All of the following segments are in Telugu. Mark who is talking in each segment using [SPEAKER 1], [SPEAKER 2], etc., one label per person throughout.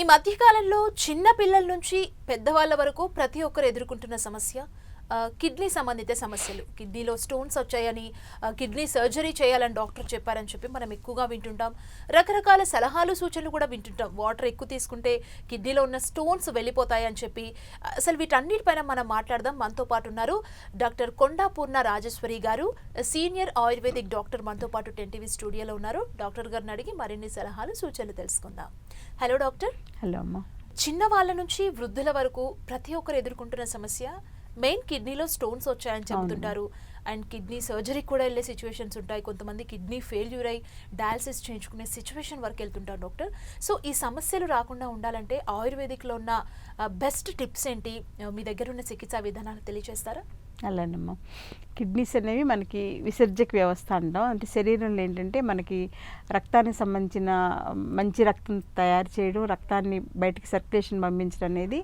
[SPEAKER 1] ఈ మధ్య కాలంలో చిన్న పిల్లల నుంచి పెద్దవాళ్ళ వరకు ప్రతి ఒక్కరు ఎదుర్కొంటున్న సమస్య కిడ్నీ సంబంధిత సమస్యలు. కిడ్నీలో స్టోన్స్ వచ్చాయని, కిడ్నీ సర్జరీ చేయాలని డాక్టర్ చెప్పారని చెప్పి మనం ఎక్కువగా వింటుంటాం. రకరకాల సలహాలు సూచనలు కూడా వింటుంటాం. వాటర్ ఎక్కువ తీసుకుంటే కిడ్నీలో ఉన్న స్టోన్స్ వెళ్ళిపోతాయని చెప్పి. అసలు వీటన్నిటిపైన మనం మాట్లాడదాం. మనతో పాటు ఉన్నారు డాక్టర్ కొండాపూర్ణ రాజేశ్వరి గారు, సీనియర్ ఆయుర్వేదిక్ డాక్టర్. మనతో పాటు 10 స్టూడియోలో ఉన్నారు. డాక్టర్ గారిని అడిగి మరిన్ని సలహాలు సూచనలు తెలుసుకుందాం. Hello doctor.
[SPEAKER 2] హలో అమ్మ.
[SPEAKER 1] చిన్న వాళ్ళ నుంచి వృద్ధుల వరకు ప్రతి ఒక్కరు ఎదుర్కొంటున్న సమస్య మెయిన్ కిడ్నీలో స్టోన్స్ వచ్చాయని చెబుతుంటారు. అండ్ కిడ్నీ సర్జరీ కూడా వెళ్ళే సిచ్యువేషన్స్ ఉంటాయి. కొంతమంది కిడ్నీ ఫెయిల్యూర్ అయి డయాలసిస్ చేయించుకునే సిచ్యువేషన్ వరకు వెళ్తుంటారు డాక్టర్. సో ఈ సమస్యలు రాకుండా ఉండాలంటే ఆయుర్వేదిక్లో ఉన్న బెస్ట్ టిప్స్ ఏంటి? మీ దగ్గర ఉన్న చికిత్సా విధానాలు తెలియజేస్తారా?
[SPEAKER 2] అలానమ్మా. కిడ్నీస్ అనేవి మనకి విసర్జక వ్యవస్థ అంటాం. అంటే శరీరంలో ఏంటంటే మనకి రక్తానికి సంబంధించిన మంచి రక్తం తయారు చేయడం, రక్తాన్ని బయటికి సర్క్యులేషన్ పంపించడం అనేది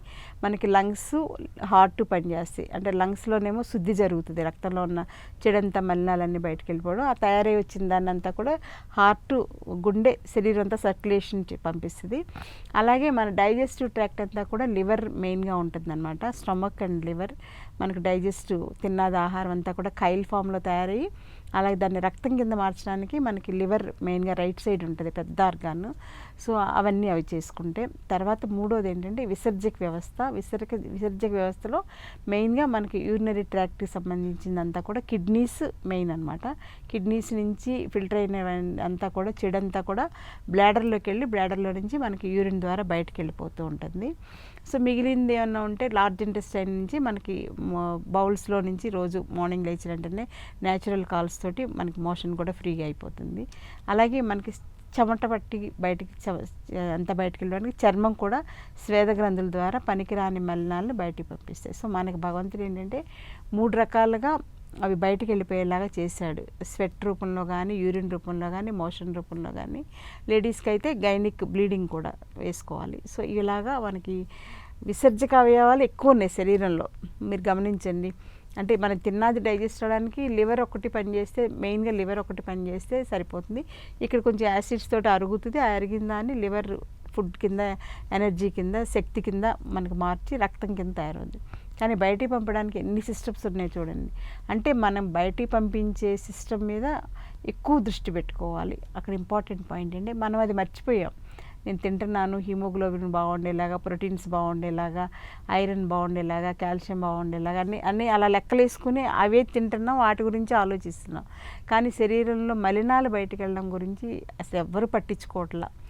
[SPEAKER 2] మనకి లంగ్స్, హార్ట్ పనిచేస్తాయి. అంటే లంగ్స్లోనేమో శుద్ధి జరుగుతుంది, రక్తంలో ఉన్న చెడంతా మలినాలన్నీ బయటకు వెళ్ళిపోవడం. ఆ తయారై వచ్చిన దాన్ని అంతా కూడా హార్ట్, గుండె, శరీరం అంతా సర్క్యులేషన్ పంపిస్తుంది. అలాగే మన డైజెస్టివ్ ట్రాక్ట్ అంతా కూడా లివర్ మెయిన్గా ఉంటుంది అనమాట. స్టమక్ అండ్ లివర్ మనకు డైజెస్ట్ తిన్నది ఆహారం అంతా కూడా కైల్ ఫామ్లో తయారయ్యి, అలాగే దాన్ని రక్తం కింద మార్చడానికి మనకి లివర్ మెయిన్గా రైట్ సైడ్ ఉంటుంది, పెద్ద ఆర్గాన్. సో అవన్నీ అవి చేసుకుంటే, తర్వాత మూడోది ఏంటంటే విసర్జక వ్యవస్థ. విసర్జక వ్యవస్థలో మెయిన్గా మనకి యూరినరీ ట్రాక్ట్కి సంబంధించిందంతా కూడా కిడ్నీస్ మెయిన్ అనమాట. కిడ్నీస్ నుంచి ఫిల్టర్ అయిన అంతా కూడా చెడంతా కూడా బ్లాడర్లోకి వెళ్ళి, బ్లాడర్లో నుంచి మనకి యూరిన్ ద్వారా బయటకు వెళ్ళిపోతూ ఉంటుంది. సో మిగిలింది ఏమన్నా ఉంటే లార్జ్ ఇంటెస్టైన్ నుంచి మనకి బౌల్స్లో నుంచి రోజు మార్నింగ్ లేచిన వెంటనే న్యాచురల్ కాల్స్ తోటి మనకి మోషన్ కూడా ఫ్రీగా అయిపోతుంది. అలాగే మనకి చెమట పట్టి బయటికి అంత బయటికి వెళ్ళడానికి చర్మం కూడా స్వేద గ్రంథుల ద్వారా పనికిరాని మలినాలను బయటికి పంపిస్తాయి. సో మనకి భగవంతుడు ఏంటంటే 3 రకాలుగా అవి బయటికి వెళ్ళిపోయేలాగా చేశాడు. స్వెట్ రూపంలో కానీ, యూరిన్ రూపంలో కానీ, మోషన్ రూపంలో కానీ. లేడీస్కి అయితే గైనిక్ బ్లీడింగ్ కూడా వేసుకోవాలి. సో ఇలాగా మనకి విసర్జక అవయవాలు ఎక్కువ ఉన్నాయి శరీరంలో. మీరు గమనించండి. అంటే మనం తిన్నది డైజెస్ట్ అవడానికి లివర్ ఒకటి పనిచేస్తే, మెయిన్గా లివర్ ఒకటి పనిచేస్తే సరిపోతుంది. ఇక్కడ కొంచెం యాసిడ్స్ తోటి అరుగుతుంది. ఆ అరిగిన దాన్ని లివర్ ఫుడ్ కింద, ఎనర్జీ కింద, శక్తి కింద మనకు మార్చి రక్తం కింద తయారవుతుంది. కానీ బయటికి పంపడానికి ఎన్ని సిస్టమ్స్ ఉన్నాయి చూడండి. అంటే మనం బయటికి పంపించే సిస్టమ్ మీద ఎక్కువ దృష్టి పెట్టుకోవాలి. అక్కడ ఇంపార్టెంట్ పాయింట్ ఏంటంటే మనం అది మర్చిపోయాం. నేను తింటున్నాను, హిమోగ్లోబిన్ బాగుండేలాగా, ప్రోటీన్స్ బాగుండేలాగా, ఐరన్ బాగుండేలాగా, కాల్షియం బాగుండేలాగా అన్నీ అలా లెక్కలేసుకుని అవే తింటున్నాం, వాటి గురించి ఆలోచిస్తున్నాం. కానీ శరీరంలో మలినాలు బయటకు వెళ్ళడం గురించి అసలు ఎవ్వరూ పట్టించుకోవట్లా.